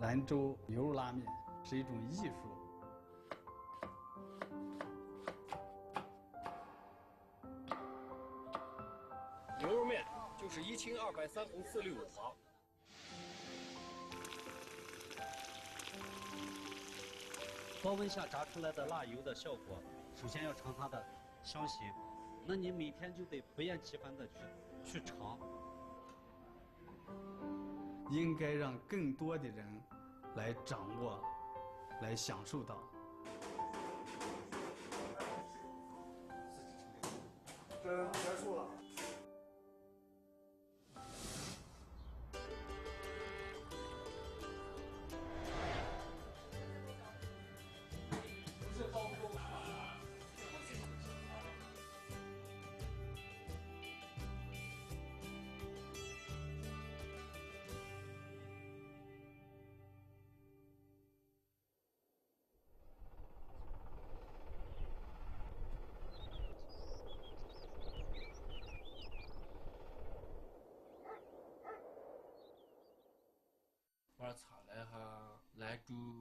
兰州牛肉拉面是一种艺术。牛肉面就是1清2白3红4绿5黄。高温下炸出来的辣油的效果，首先要尝它的香型，那你每天就得不厌其烦的去尝。应该让更多的人来掌握，来享受到。这结束了。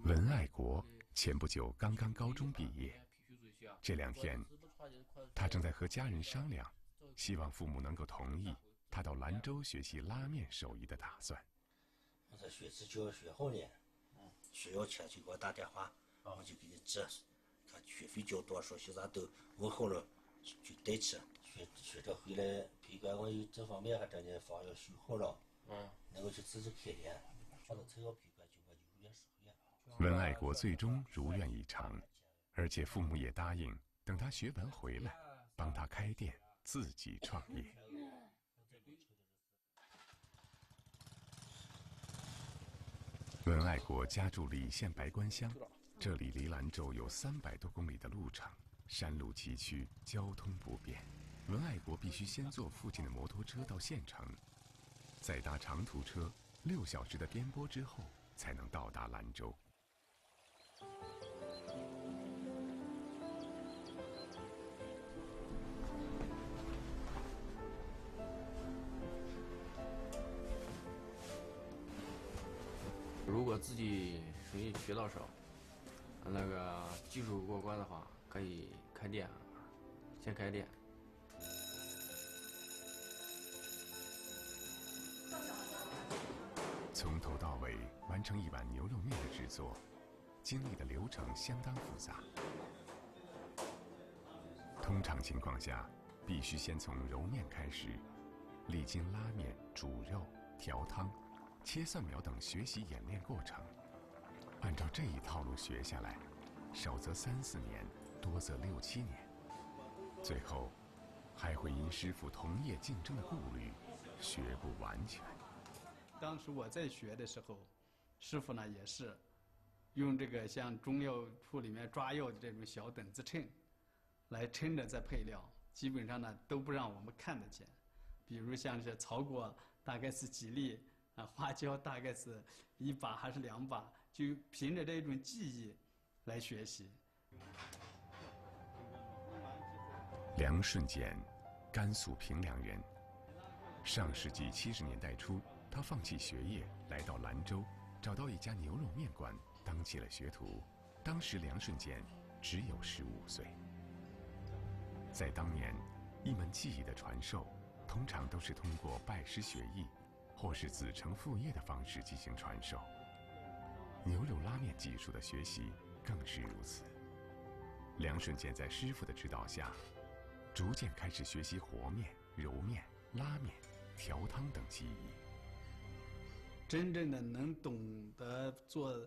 文爱国前不久刚刚高中毕业，这2天，他正在和家人商量，希望父母能够同意他到兰州学习拉面手艺的打算。我这学期就要学好呢，学校前就给我打电话，我就给你治，看学费交多少，现在都问好了就带去。学着回来，陪管我有这方面还真的房要修好了，能够去自己开店。我的菜要陪管就我就如愿实现。文爱国最终如愿以偿，而且父母也答应，等他学完回来，帮他开店，自己创业。文爱国家住澧县白关乡，这里离兰州有300多公里的路程，山路崎岖，交通不便。文爱国必须先坐附近的摩托车到县城，再搭长途车6小时的颠簸之后，才能到达兰州。如果自己手艺学到手，那个技术过关的话，可以开店，先开店。从头到尾完成一碗牛肉面的制作，经历的流程相当复杂。通常情况下，必须先从揉面开始，历经拉面、煮肉、调汤、切蒜苗等学习演练过程。按照这一套路学下来，少则3、4年，多则6、7年。最后，还会因师傅同业竞争的顾虑，学不完全。当时我在学的时候，师傅呢也是用这个像中药铺里面抓药的这种小等子秤来称着这配料，基本上呢都不让我们看得见。比如像是草果大概是几粒啊，花椒大概是1把还是2把，就凭着这种记忆来学习。梁顺俭，甘肃平凉人。上世纪70年代初，他放弃学业，来到兰州，找到一家牛肉面馆，当起了学徒。当时梁顺俭只有15岁。在当年，一门技艺的传授，通常都是通过拜师学艺，或是子承父业的方式进行传授。牛肉拉面技术的学习更是如此。梁顺俭在师傅的指导下，逐渐开始学习和面、揉面、拉面、调汤等技艺。真正的能懂得做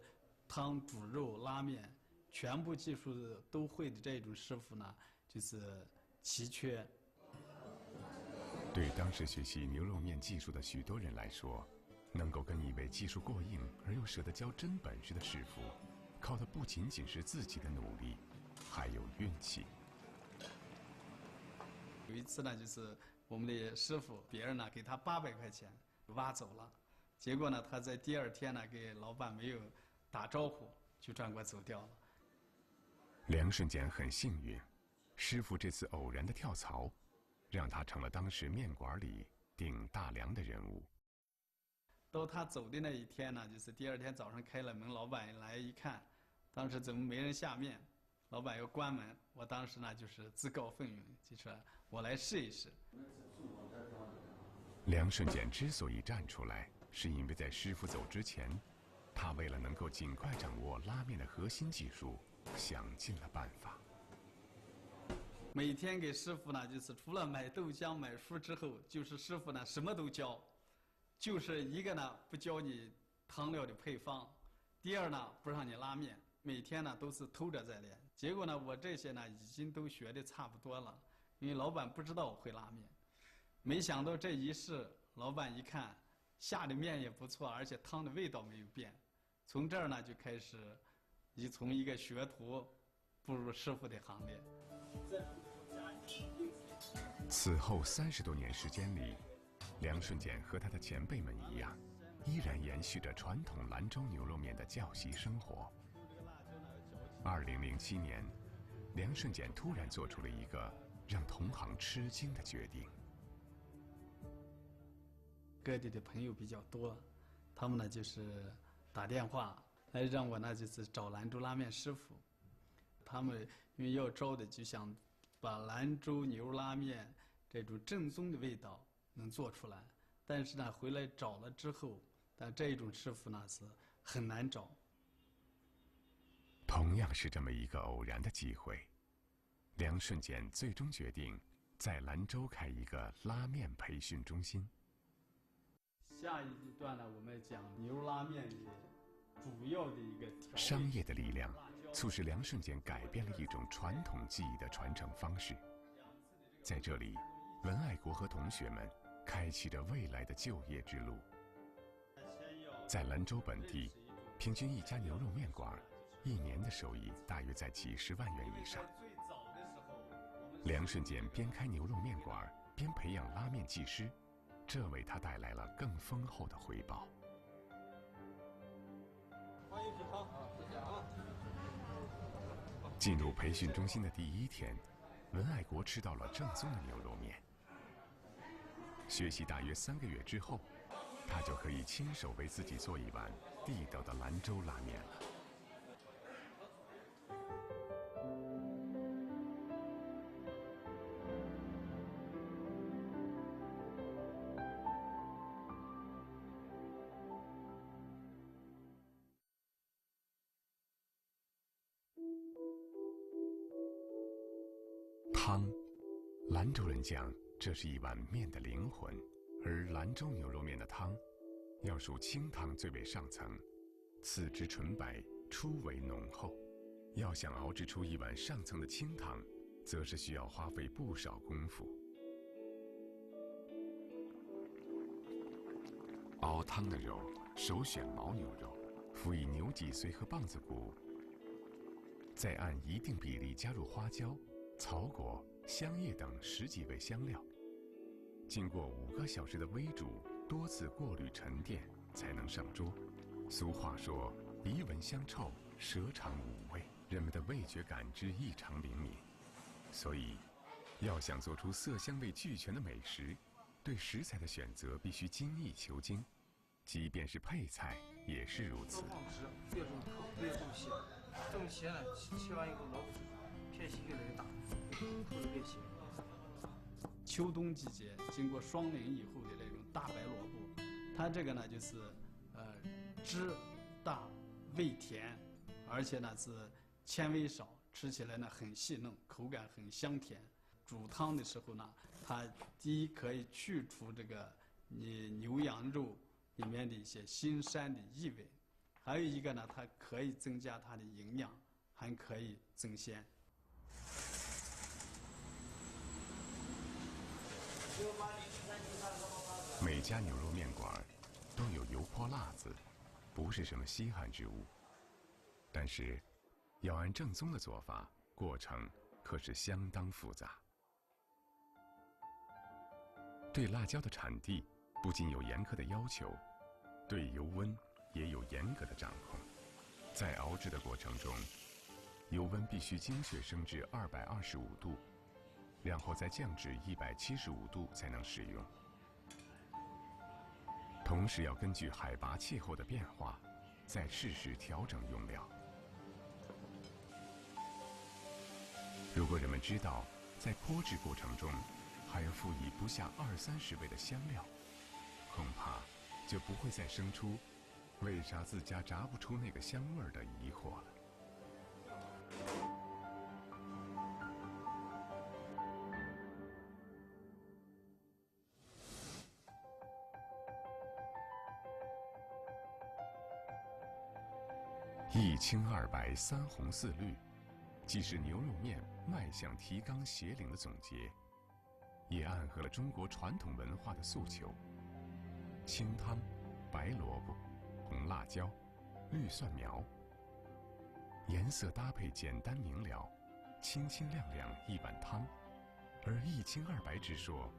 汤、煮肉、拉面，全部技术都会的这种师傅呢，就是奇缺。对当时学习牛肉面技术的许多人来说，能够跟一位技术过硬而又舍得教真本事的师傅，靠的不仅仅是自己的努力，还有运气。有一次呢，就是我们的师傅，别人呢给他800块钱挖走了，结果呢他在第2天呢给老板没有打招呼，就转过走掉了。梁顺俭很幸运，师傅这次偶然的跳槽，让他成了当时面馆里顶大梁的人物。到他走的那一天呢，就是第二天早上开了门，老板来一看，当时怎么没人下面？老板要关门，我当时呢就是自告奋勇，就说我来试一试。梁顺简之所以站出来，是因为在师傅走之前，他为了能够尽快掌握拉面的核心技术，想尽了办法。每天给师傅呢，就是除了买豆浆、买书之后，就是师傅呢什么都教，就是一个呢不教你汤料的配方，第二呢不让你拉面，每天呢都是偷着在练。结果呢，我这些呢已经都学的差不多了，因为老板不知道我会拉面，没想到这一试，老板一看下的面也不错，而且汤的味道没有变，从这儿呢就开始，从一个学徒步入师傅的行列。此后30多年时间里，梁顺简和他的前辈们一样，依然延续着传统兰州牛肉面的教习生活。2007年，梁顺简突然做出了一个让同行吃惊的决定。各地的朋友比较多，他们呢就是打电话来让我呢就是找兰州拉面师傅。他们因为要招的就想把兰州牛肉拉面这种正宗的味道能做出来，但是呢回来找了之后，但这一种师傅呢是很难找。同样是这么一个偶然的机会，梁顺简最终决定在兰州开一个拉面培训中心。下一段呢，我们讲牛肉拉面的主要的一个调味。商业的力量促使梁顺简改变了一种传统技艺的传承方式。在这里，文爱国和同学们开启着未来的就业之路。在兰州本地，平均一家牛肉面馆1年的收益大约在几10万元以上。梁顺简边开牛肉面馆边培养拉面技师，这为他带来了更丰厚的回报。欢迎品尝，谢谢啊。进入培训中心的第1天，文爱国吃到了正宗的牛肉面。学习大约3个月之后，他就可以亲手为自己做一碗地道的兰州拉面了。汤，兰州人讲这是一碗面的灵魂，而兰州牛肉面的汤，要数清汤最为上层，次之纯白，初为浓厚。要想熬制出一碗上层的清汤，则是需要花费不少功夫。熬汤的肉首选牦牛肉，辅以牛脊髓和棒子骨，再按一定比例加入花椒、草果、香叶等10几味香料，经过5个小时的煨煮，多次过滤沉淀，才能上桌。俗话说，鼻闻香臭，舌尝五味，人们的味觉感知异常灵敏，所以，要想做出色香味俱全的美食，对食材的选择必须精益求精，即便是配菜也是如此。放汁，越入口越入血，这么咸呢，切完以后老片隙越来越大，口越咸。秋冬季节经过霜淋以后的那种大白萝卜，它这个呢就是汁大味甜，而且呢是纤维少，吃起来呢很细嫩，口感很香甜。煮汤的时候呢，它第一可以去除这个你牛羊肉里面的一些腥膻的异味，还有一个呢，它可以增加它的营养，还可以增鲜。每家牛肉面馆都有油泼辣子，不是什么稀罕之物。但是，要按正宗的做法，过程可是相当复杂。对辣椒的产地不仅有严苛的要求，对油温也有严格的掌控。在熬制的过程中，油温必须精确升至225度，然后再降至175度才能食用。同时要根据海拔、气候的变化，再适时调整用料。如果人们知道，在烹制过程中还要辅以不下20-30味的香料，恐怕就不会再生出为啥自家炸不出那个香味儿的疑惑了。一清二白三红四绿，既是牛肉面迈向提纲挈领的总结，也暗合了中国传统文化的诉求。清汤、白萝卜、红辣椒、绿蒜苗，颜色搭配简单明了，清清亮亮一碗汤。而一清二白之说，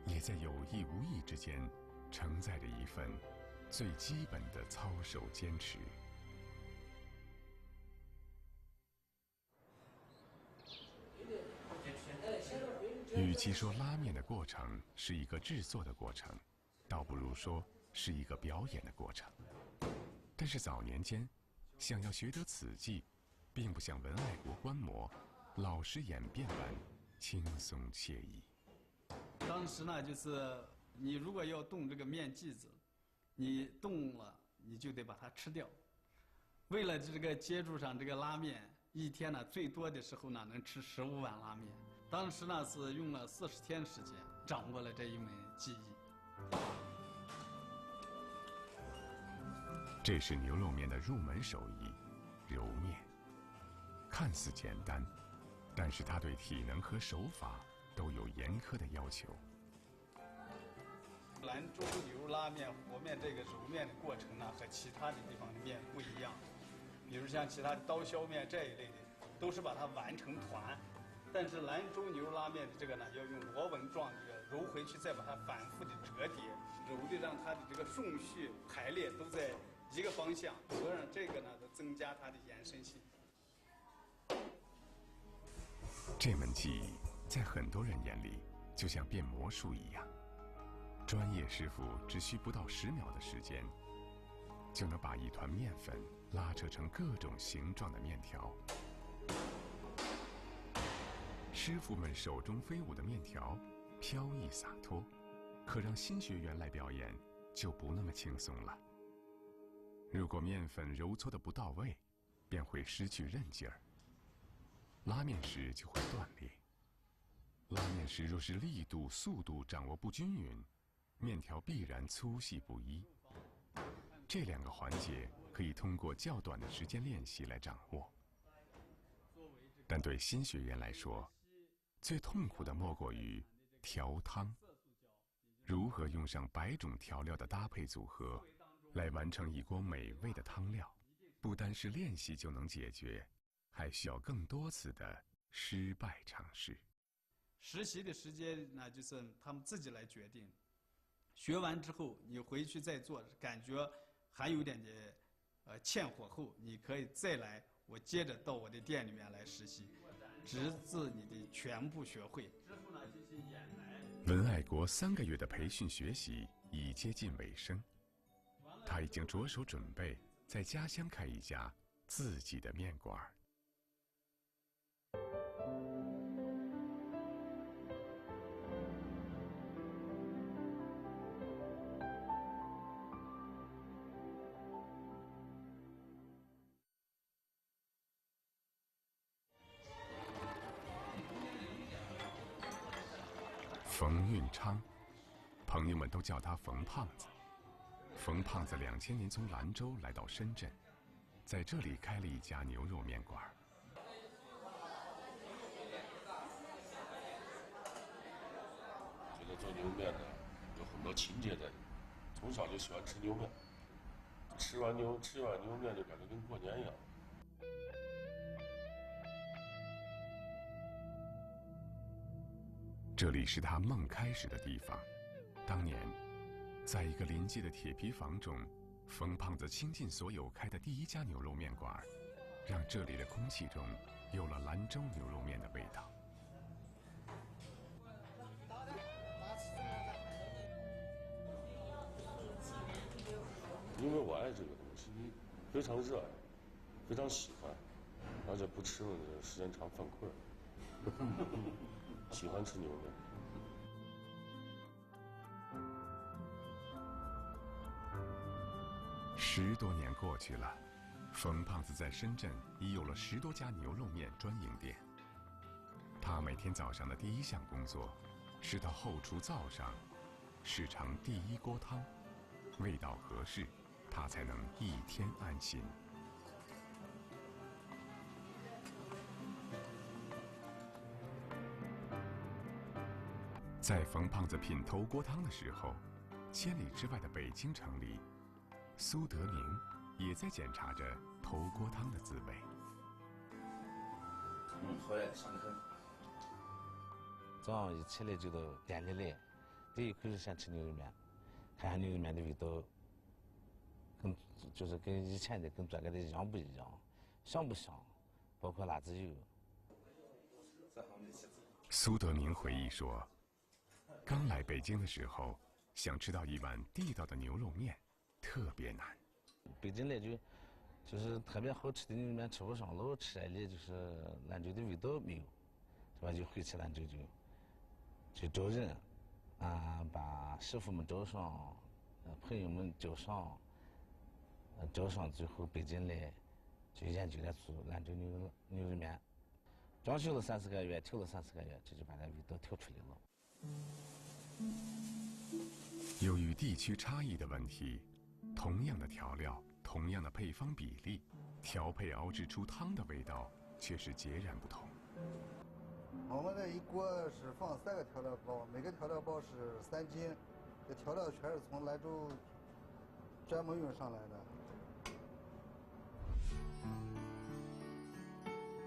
也在有意无意之间，承载着一份最基本的操守坚持。与其说拉面的过程是一个制作的过程，倒不如说是一个表演的过程。但是早年间，想要学得此技，并不像文爱国观摩、老师演变般轻松惬意。当时呢，就是你如果要动这个面剂子，你动了，你就得把它吃掉。为了这个接住上这个拉面，一天呢最多的时候呢能吃15碗拉面。当时呢是用了40天时间，掌握了这一门技艺。这是牛肉面的入门手艺——揉面。看似简单，但是它对体能和手法都有严苛的要求。兰州牛拉面、和面这个揉面的过程呢，和其他的地方的面不一样。比如像其他的刀削面这一类的，都是把它完成团。但是兰州牛拉面的这个呢，要用螺纹状这个揉回去，再把它反复的折叠，揉的让它的这个顺序排列都在一个方向，所以让这个呢增加它的延伸性。这门技艺在很多人眼里就像变魔术一样，专业师傅只需不到10秒的时间，就能把一团面粉拉扯成各种形状的面条。师傅们手中飞舞的面条飘逸洒脱，可让新学员来表演就不那么轻松了。如果面粉揉搓的不到位，便会失去韧劲儿，拉面时就会断裂。拉面时若是力度、速度掌握不均匀，面条必然粗细不一。这2个环节可以通过较短的时间练习来掌握，但对新学员来说，最痛苦的莫过于调汤。如何用上100种调料的搭配组合，来完成一锅美味的汤料，不单是练习就能解决，还需要更多次的失败尝试。实习的时间呢，就是他们自己来决定。学完之后，你回去再做，感觉还有点的欠火候，你可以再来，我接着到我的店里面来实习，直至你的全部学会。文爱国3个月的培训学习已接近尾声，他已经着手准备在家乡开一家自己的面馆。冯运昌，朋友们都叫他冯胖子。冯胖子2000年从兰州来到深圳，在这里开了一家牛肉面馆。觉得做牛面呢有很多情节在，从小就喜欢吃牛面，吃完牛面就感觉跟过年一样。这里是他梦开始的地方。当年，在一个临街的铁皮房中，冯胖子倾尽所有开的第1家牛肉面馆，让这里的空气中有了兰州牛肉面的味道。因为我爱这个东西，非常热爱，非常喜欢，而且不吃了时间长犯困。喜欢吃牛面。10多年过去了，冯胖子在深圳已有了10多家牛肉面专营店。他每天早上的第一项工作，是到后厨灶上试尝第一锅汤，味道合适，他才能一天安心。在冯胖子品头锅汤的时候，千里之外的北京城里，苏德宁也在检查着头锅汤的滋味。回来香得很。早上一起来就到店里来，第一口是先吃牛肉面，看看牛肉面的味道，跟以前的跟做个的一样不一样，香不香，包括辣子油。苏德明回忆说，刚来北京的时候，想吃到一碗地道的牛肉面，特别难。北京来就是特别好吃的牛肉面吃不上，老吃来的就是兰州的味道没有，是吧？就回去兰州就找人，把师傅们找上，朋友们叫上，找上最后北京来，就研究了做兰州牛肉面，装修了30个月，调了30个月，这就把那味道调出来了。由于地区差异的问题，同样的调料，同样的配方比例，调配熬制出汤的味道却是截然不同。我们这一锅是放3个调料包，每个调料包是3斤，这调料全是从兰州专门运上来的。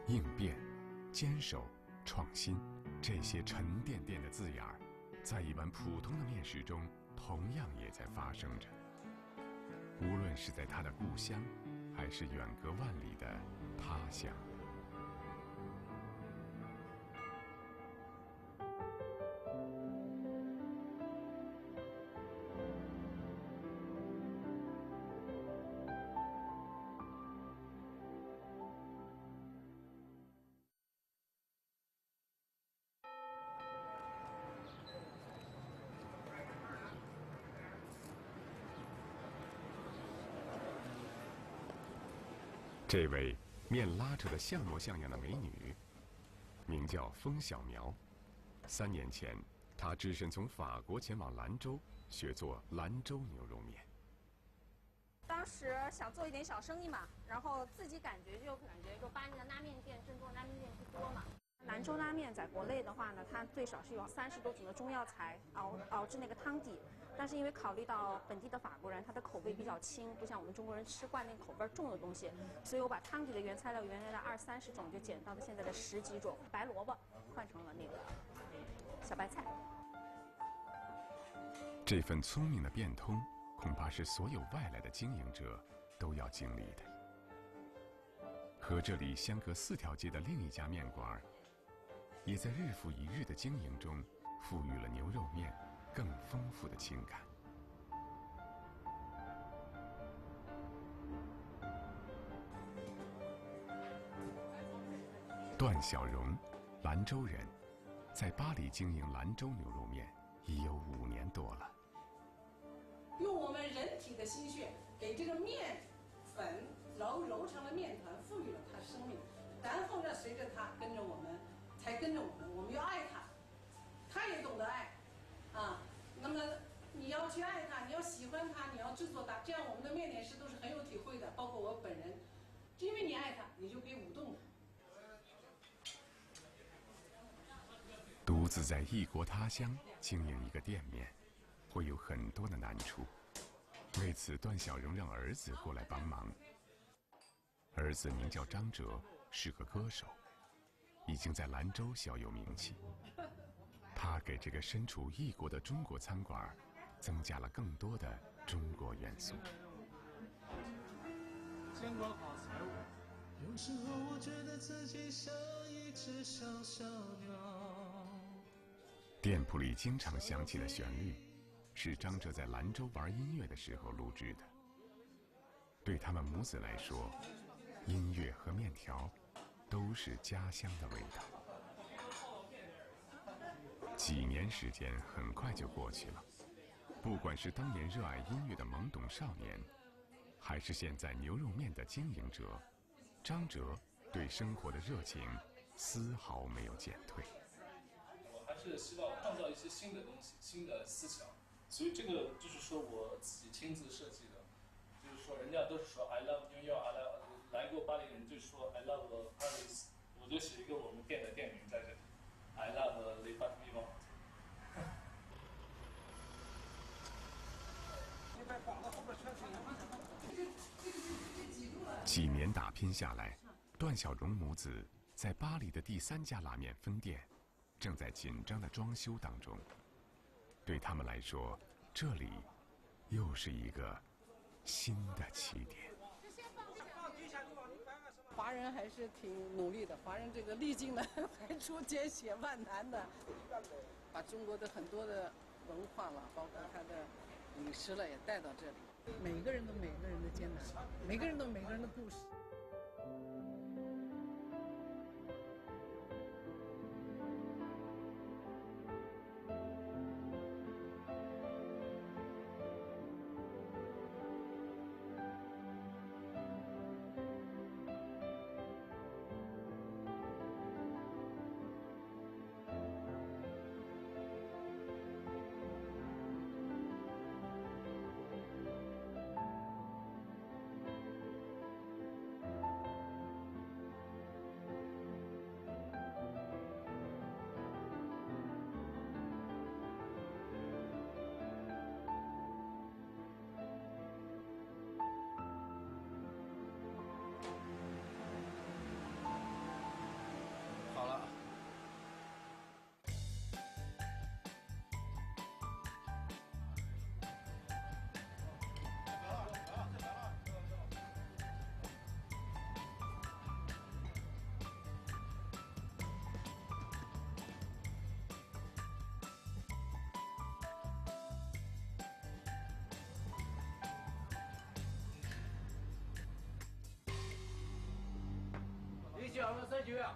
应变、坚守、创新，这些沉甸甸的字眼儿，在一碗普通的面食中，同样也在发生着。无论是在他的故乡，还是远隔万里的他乡。这位面拉扯得像模像样的美女，名叫封小苗。3年前，她只身从法国前往兰州，学做兰州牛肉面。当时想做一点小生意嘛，然后自己感觉把那个拉面店正宗拉面店不多嘛。兰州拉面在国内的话呢，它最少是有30多种的中药材熬制那个汤底。但是因为考虑到本地的法国人，他的口味比较轻，不像我们中国人吃惯那个口味重的东西，所以我把汤底的原材料原来的20-30种就减到了现在的10几种，白萝卜换成了那个小白菜。这份聪明的变通，恐怕是所有外来的经营者都要经历的。和这里相隔4条街的另一家面馆，也在日复一日的经营中，赋予了牛肉面更丰富的情感。段小荣，兰州人，在巴黎经营兰州牛肉面已有5年多了。用我们人体的心血，给这个面粉揉成了面团，赋予了它生命。然后呢，随着它跟着我们，才跟着我们，我们要爱它，它也懂得爱。那么你要去爱它，你要喜欢它，你要制作它，这样我们的面点师都是很有体会的，包括我本人，因为你爱它，你就可以舞动它。独自在异国他乡经营一个店面，会有很多的难处。为此，段小荣让儿子过来帮忙。儿子名叫张哲，是个歌手，已经在兰州小有名气。他给这个身处异国的中国餐馆增加了更多的中国元素。监管好财务。有时候我觉得自己像一只小小鸟。店铺里经常响起的旋律，是张哲在兰州玩音乐的时候录制的。对他们母子来说，音乐和面条都是家乡的味道。几年时间很快就过去了，不管是当年热爱音乐的懵懂少年，还是现在牛肉面的经营者，张哲对生活的热情丝毫没有减退。我还是希望创造一些新的东西、新的思想，所以这个就是说我自己亲自设计的。就是说，人家都是说 I love New York， 来过巴黎的人就说 I love Paris， 我就写一个我们店的店名在这里 ，I love Les Pâtes Vivantes。几年打拼下来，段小荣母子在巴黎的第3家拉面分店，正在紧张的装修当中。对他们来说，这里又是一个新的起点。华人还是挺努力的，华人这个历尽了排除艰险万难的，把中国的很多的文化了，包括它的饮食了，也带到这里。每个人都每个人的艰难，每个人都每个人的故事。好了。19239呀。